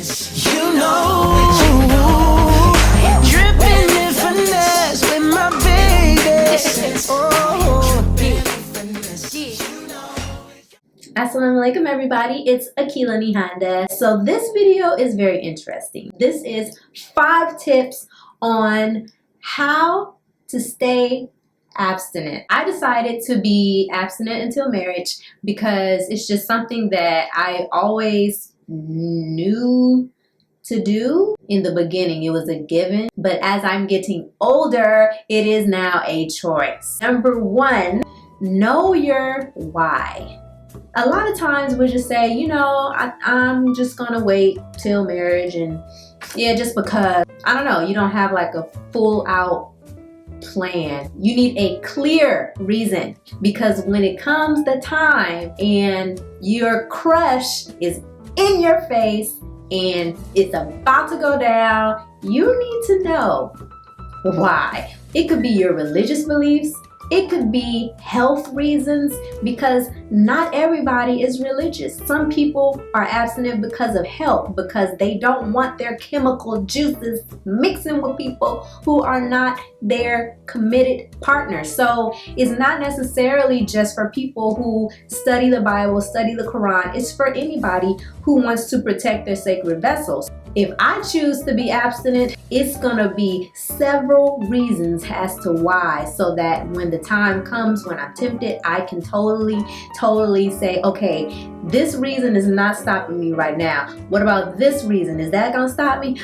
You know, dripping in finesse with my baby. Assalamu alaikum everybody, it's Akila Nihanda. So this video is very interesting. This is 5 tips on how to stay abstinent. I decided to be abstinent until marriage because it's just something that I always knew to do. In the beginning, it was a given, but as I'm getting older, it is now a choice. Number 1, know your why. A lot of times we just say, you know, I'm just gonna wait till marriage, and yeah, just because, I don't know, you don't have like a full out plan. You need a clear reason, because when it comes the time and your crush is in your face and it's about to go down, you need to know why. It could be your religious beliefs. It could be health reasons, because not everybody is religious. Some people are abstinent because of health, because they don't want their chemical juices mixing with people who are not their committed partners. So it's not necessarily just for people who study the Bible, study the Quran. It's for anybody who wants to protect their sacred vessels. If I choose to be abstinent, it's gonna be several reasons as to why, so that when the time comes when I'm tempted, I can totally say, okay, this reason is not stopping me right now. What about this reason? Is that gonna stop me?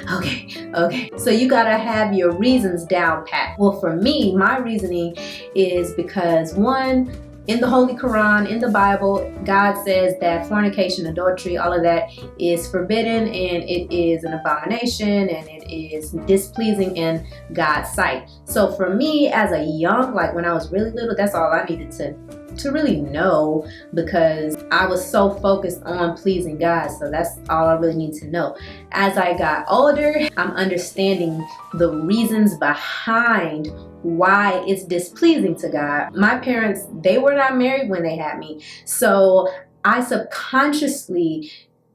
Okay. So you gotta have your reasons down pat. Well, for me, my reasoning is because, 1, in the Holy Quran, in the Bible, God says that fornication, adultery, all of that is forbidden, and it is an abomination, and it is displeasing in God's sight. So for me, as a young, like when I was really little, that's all I needed to really know, because I was so focused on pleasing God. So that's all I really need to know. As I got older, I'm understanding the reasons behind why it's displeasing to God. My parents, they were not married when they had me. So I subconsciously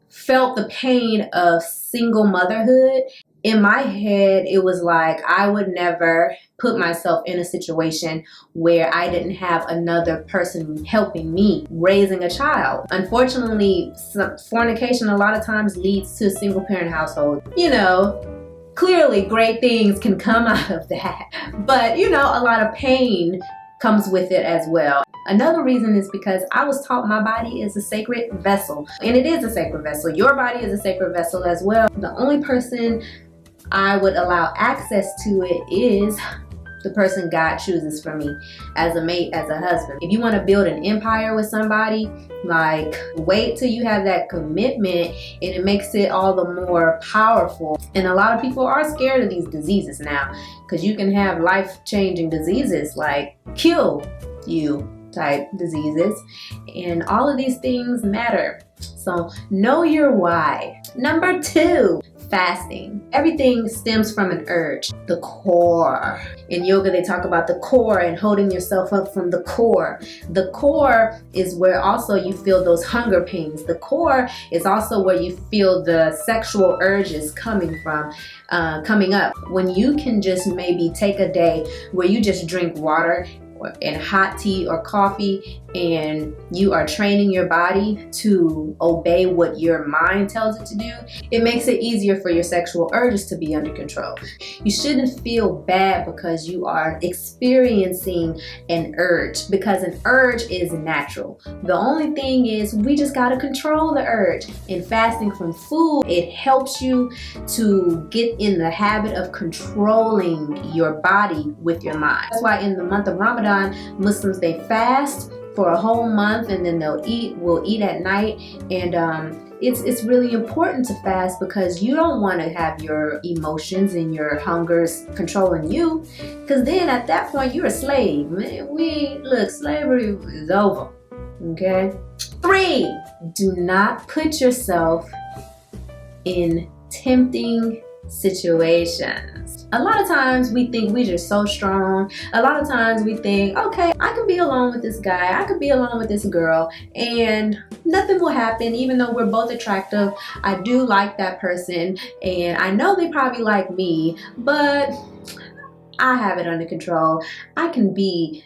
felt the pain of single motherhood. In my head, it was like I would never put myself in a situation where I didn't have another person helping me raising a child. Unfortunately, fornication a lot of times leads to a single parent household. You know, clearly great things can come out of that, but you know, a lot of pain comes with it as well. Another reason is because I was taught my body is a sacred vessel, and it is a sacred vessel. Your body is a sacred vessel as well. The only person I would allow access to it is the person God chooses for me as a mate, as a husband. If you want to build an empire with somebody, like, wait till you have that commitment, and it makes it all the more powerful. And a lot of people are scared of these diseases now, because you can have life-changing diseases like kill you type diseases, and all of these things matter. So know your why. Number 2, fasting. Everything stems from an urge, the core. In yoga, they talk about the core and holding yourself up from the core. The core is where also you feel those hunger pains. The core is also where you feel the sexual urges coming up. When you can just maybe take a day where you just drink water and hot tea or coffee, and you are training your body to obey what your mind tells it to do, it makes it easier for your sexual urges to be under control. You shouldn't feel bad because you are experiencing an urge, because an urge is natural. The only thing is, we just gotta control the urge. In fasting from food, it helps you to get in the habit of controlling your body with your mind. That's why in the month of Ramadan, Muslims, they fast for a whole month, and then we'll eat at night. And it's really important to fast, because you don't want to have your emotions and your hungers controlling you, because then at that point you're a slave. Man, look, slavery is over. Okay. 3, do not put yourself in tempting situations. A lot of times we think we're just so strong. A lot of times we think, okay, I can be alone with this guy, I could be alone with this girl, and nothing will happen. Even though we're both attractive, I do like that person, and I know they probably like me, but I have it under control. I can be,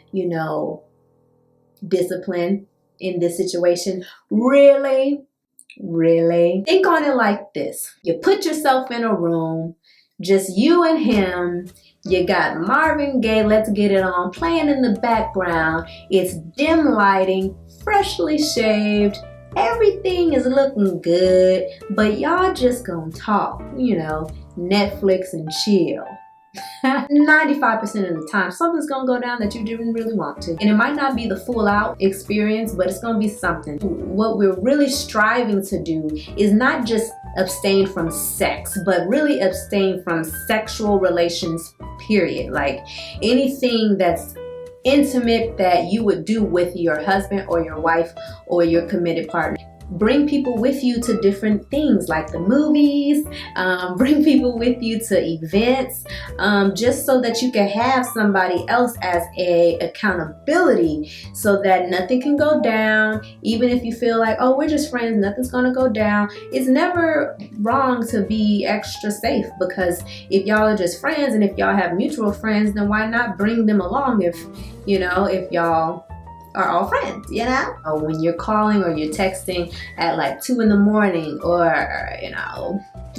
disciplined in this situation. Really? Really? Think on it like this. You put yourself in a room, just you and him. You got Marvin Gaye, Let's Get It On, playing in the background. It's dim lighting, freshly shaved. Everything is looking good, but y'all just gonna talk, Netflix and chill. 95% of the time, something's gonna go down that you didn't really want to. And it might not be the full out experience, but it's gonna be something. What we're really striving to do is not just abstain from sex, but really abstain from sexual relations, period. Like anything that's intimate that you would do with your husband or your wife or your committed partner. Bring people with you to different things like the movies, bring people with you to events, just so that you can have somebody else as a accountability so that nothing can go down. Even if you feel like, oh, we're just friends, nothing's gonna go down. It's never wrong to be extra safe, because if y'all are just friends and if y'all have mutual friends, then why not bring them along if y'all are all friends, Or when you're calling or you're texting at like 2 in the morning, or,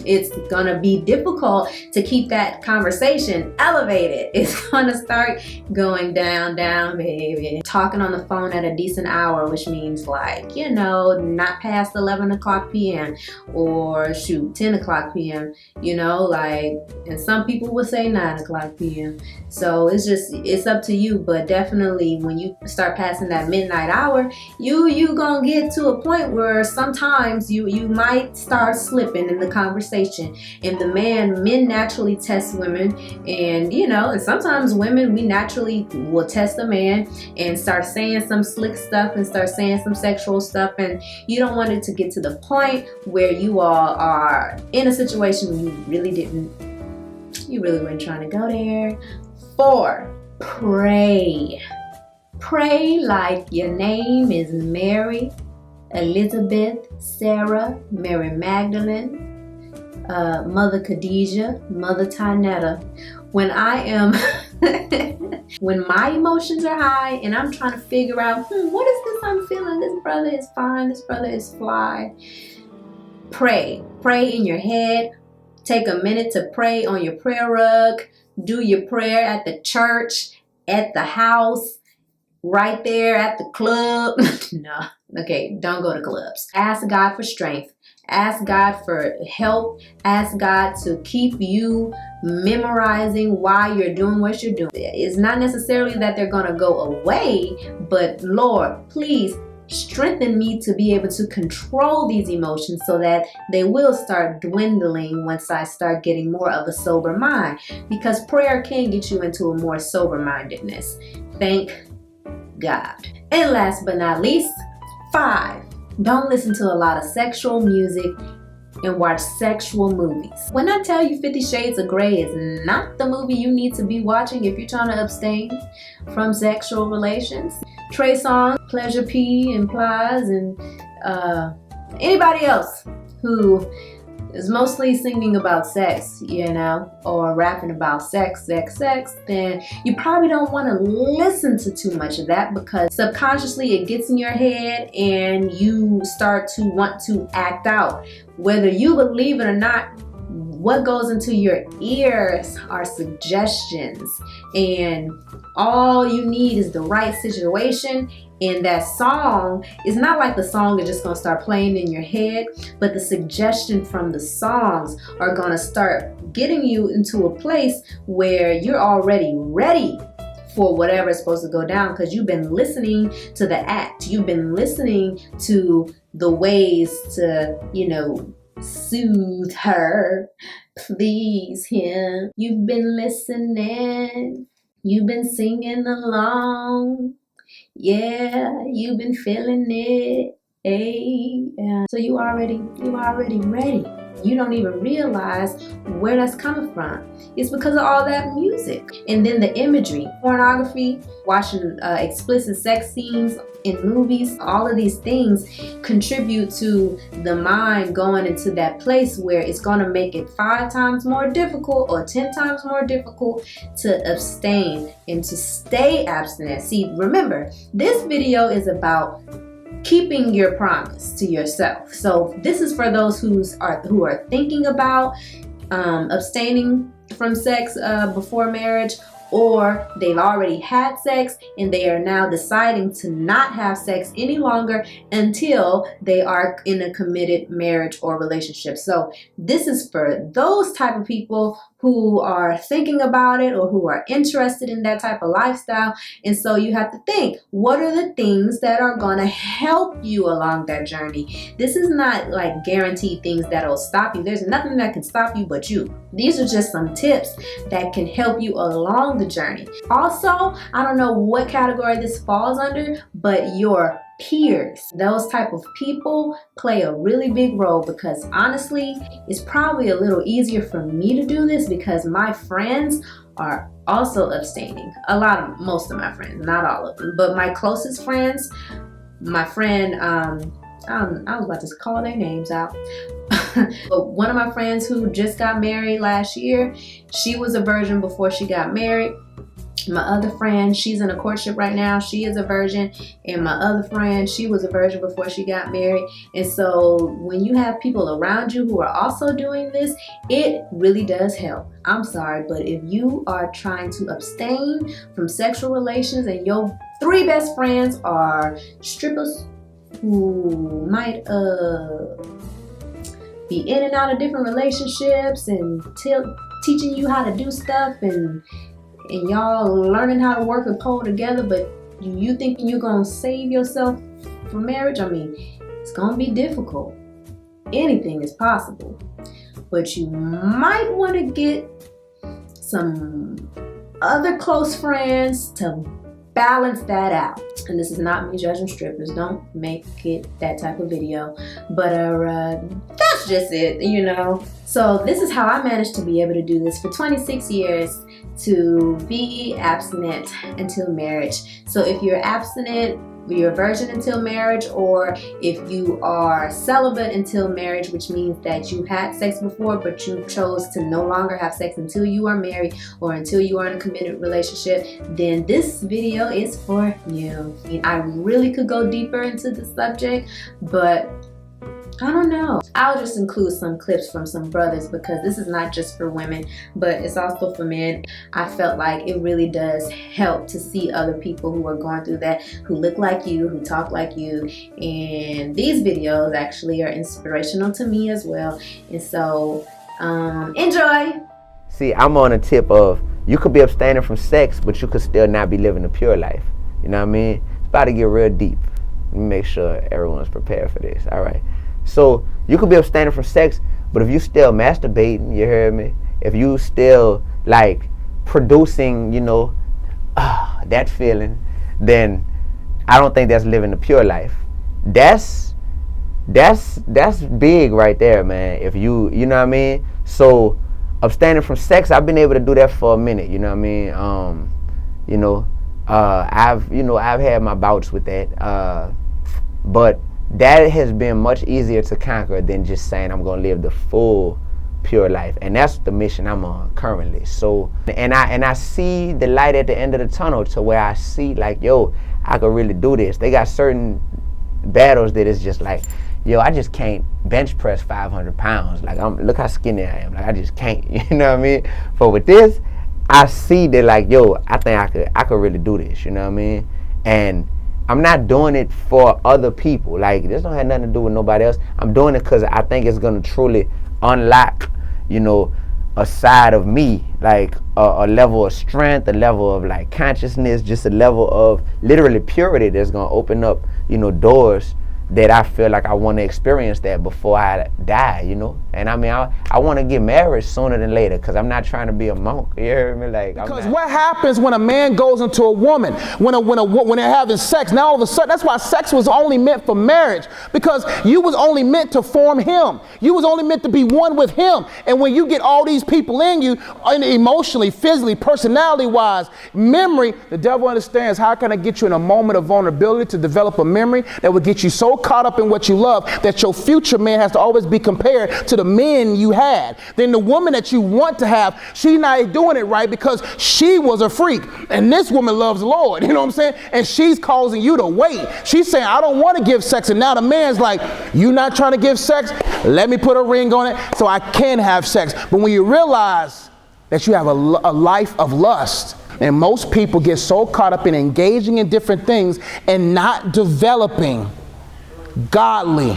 it's gonna be difficult to keep that conversation elevated. It's gonna start going down, baby. Talking on the phone at a decent hour, which means like, not past 11 o'clock p.m. or 10 o'clock p.m., and some people would say 9 o'clock p.m. So it's up to you, but definitely when you start passing that midnight hour, you gonna get to a point where sometimes you might start slipping in the conversation. And men naturally test women, and and sometimes women, we naturally will test a man and start saying some slick stuff and start saying some sexual stuff, and you don't want it to get to the point where you all are in a situation you really weren't trying to go there. 4, pray. Pray like your name is Mary, Elizabeth, Sarah, Mary Magdalene, Mother Khadijah, Mother Tanetta. When when my emotions are high and I'm trying to figure out, what is this I'm feeling? This brother is fine, this brother is fly. Pray in your head. Take a minute to pray on your prayer rug. Do your prayer at the church, at the house, right there at the club. No, okay, don't go to clubs. Ask God for strength. Ask God for help. Ask God to keep you memorizing why you're doing what you're doing. It's not necessarily that they're going to go away, but Lord, please strengthen me to be able to control these emotions so that they will start dwindling once I start getting more of a sober mind, because prayer can get you into a more sober-mindedness. Thank God. And last but not least, 5, don't listen to a lot of sexual music and watch sexual movies. When I tell you 50 Shades of Grey is not the movie you need to be watching if you're trying to abstain from sexual relations. Trey Songz, Pleasure P, and Plies, and anybody else who is mostly singing about sex, or rapping about sex, then you probably don't want to listen to too much of that, because subconsciously it gets in your head and you start to want to act out. Whether you believe it or not, what goes into your ears are suggestions, and all you need is the right situation. And that song is not like the song is just going to start playing in your head, but the suggestion from the songs are going to start getting you into a place where you're already ready for whatever is supposed to go down, because you've been listening to the act. You've been listening to the ways to, soothe her, please him. You've been listening. You've been singing along. Yeah, you've been feeling it. Hey, yeah. So you already ready. You don't even realize where that's coming from. It's because of all that music. And then the imagery, pornography, watching explicit sex scenes in movies, all of these things contribute to the mind going into that place where it's going to make it 5 times more difficult or 10 times more difficult to abstain and to stay abstinent. See, remember, this video is about keeping your promise to yourself. So this is for those who are thinking about abstaining from sex before marriage, or they've already had sex and they are now deciding to not have sex any longer until they are in a committed marriage or relationship. So this is for those type of people who are thinking about it or who are interested in that type of lifestyle. And so you have to think, what are the things that are going to help you along that journey? This is not like guaranteed things that'll stop you. There's nothing that can stop you but you. These are just some tips that can help you along the journey. Also, I don't know what category this falls under, but your peers, those type of people play a really big role, because honestly, it's probably a little easier for me to do this because my friends are also abstaining. Most of my friends, not all of them, but my closest friends, my friend, I was about to call their names out. But one of my friends who just got married last year, she was a virgin before she got married. My other friend, she's in a courtship right now. She is a virgin. And my other friend, she was a virgin before she got married. And so when you have people around you who are also doing this, it really does help. I'm sorry, but if you are trying to abstain from sexual relations and your 3 best friends are strippers who might be in and out of different relationships and teaching you how to do stuff, and y'all learning how to work a pole together, but you thinking you're gonna save yourself for marriage, I mean, it's gonna be difficult. Anything is possible, but you might want to get some other close friends to balance that out. And this is not me judging strippers, don't make it that type of video, but that's just it, you know. So this is how I managed to be able to do this for 26 years, to be abstinent until marriage. So if you're abstinent, you're a virgin until marriage, or if you are celibate until marriage, which means that you had sex before but you chose to no longer have sex until you are married or until you are in a committed relationship, then this video is for you. I mean, I really could go deeper into the subject, but I don't know. I'll just include some clips from some brothers, because this is not just for women, but it's also for men. I felt like it really does help to see other people who are going through that, who look like you, who talk like you. And these videos actually are inspirational to me as well. And so, enjoy. See, I'm on a tip of, you could be abstaining from sex, but you could still not be living a pure life. You know what I mean? It's about to get real deep. Let me make sure everyone's prepared for this. All right. So you could be abstaining from sex, but if you still masturbating, you hear me? If you still like producing, you know, that feeling, then I don't think that's living the pure life. That's big right there, man. If you know what I mean? So abstaining from sex, I've been able to do that for a minute, you know what I mean? I've had my bouts with that, but that has been much easier to conquer than just saying I'm gonna live the full pure life, and that's the mission I'm on currently. So, and I see the light at the end of the tunnel, to where I see like, yo, I could really do this. They got certain battles that is just like, yo, I just can't bench press 500 pounds. Like, look how skinny I am. Like, I just can't. You know what I mean? But with this, I see that like, yo, I think I could really do this. You know what I mean? And I'm not doing it for other people. Like, this don't have nothing to do with nobody else. I'm doing it because I think it's gonna truly unlock, you know, a side of me, like a level of strength, a level of like consciousness, just a level of literally purity that's gonna open up, you know, doors that I feel like I want to experience that before I die, you know. And I mean, I want to get married sooner than later, because I'm not trying to be a monk. You hear me? Like, because what happens when a man goes into a woman, when they're having sex? Now all of a sudden, that's why sex was only meant for marriage, because you was only meant to form him. You was only meant to be one with him. And when you get all these people in you, emotionally, physically, personality-wise, memory, the devil understands, how can I get you in a moment of vulnerability to develop a memory that would get you so caught up in what you love that your future man has to always be compared to the men you had. Then the woman that you want to have, she's not doing it right because she was a freak, and this woman loves the Lord, you know what I'm saying? And she's causing you to wait. She's saying, I don't want to give sex, and now the man's like, you not trying to give sex? Let me put a ring on it so I can have sex. But when you realize that you have a life of lust, and most people get so caught up in engaging in different things and not developing godly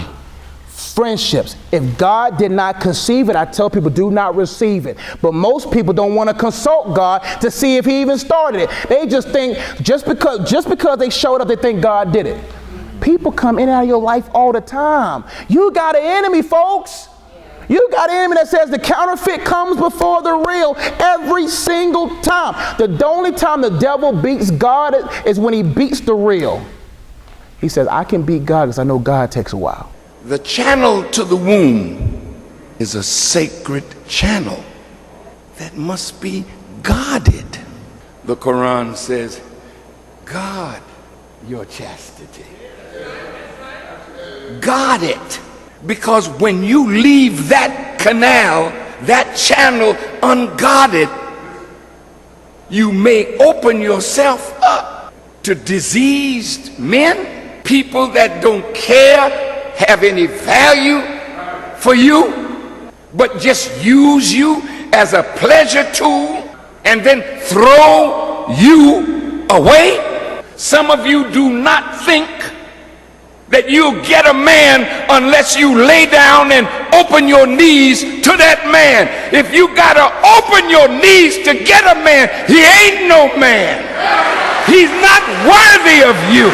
friendships. If God did not conceive it, I tell people, do not receive it. But most people don't want to consult God to see if he even started it. They just think, just because they showed up, they think God did it. People come in and out of your life all the time. You got an enemy, folks. You got an enemy that says the counterfeit comes before the real every single time. The only time the devil beats God is when he beats the real. He says, I can beat God because I know God takes a while. The channel to the womb is a sacred channel that must be guarded. The Quran says, guard your chastity. Guard it. Because when you leave that canal, that channel unguarded, you may open yourself up to diseased men, people that don't care, have any value for you, but just use you as a pleasure tool and then throw you away. Some of you do not think that you'll get a man unless you lay down and open your knees to that man. If you gotta open your knees to get a man, he ain't no man. He's not worthy of you.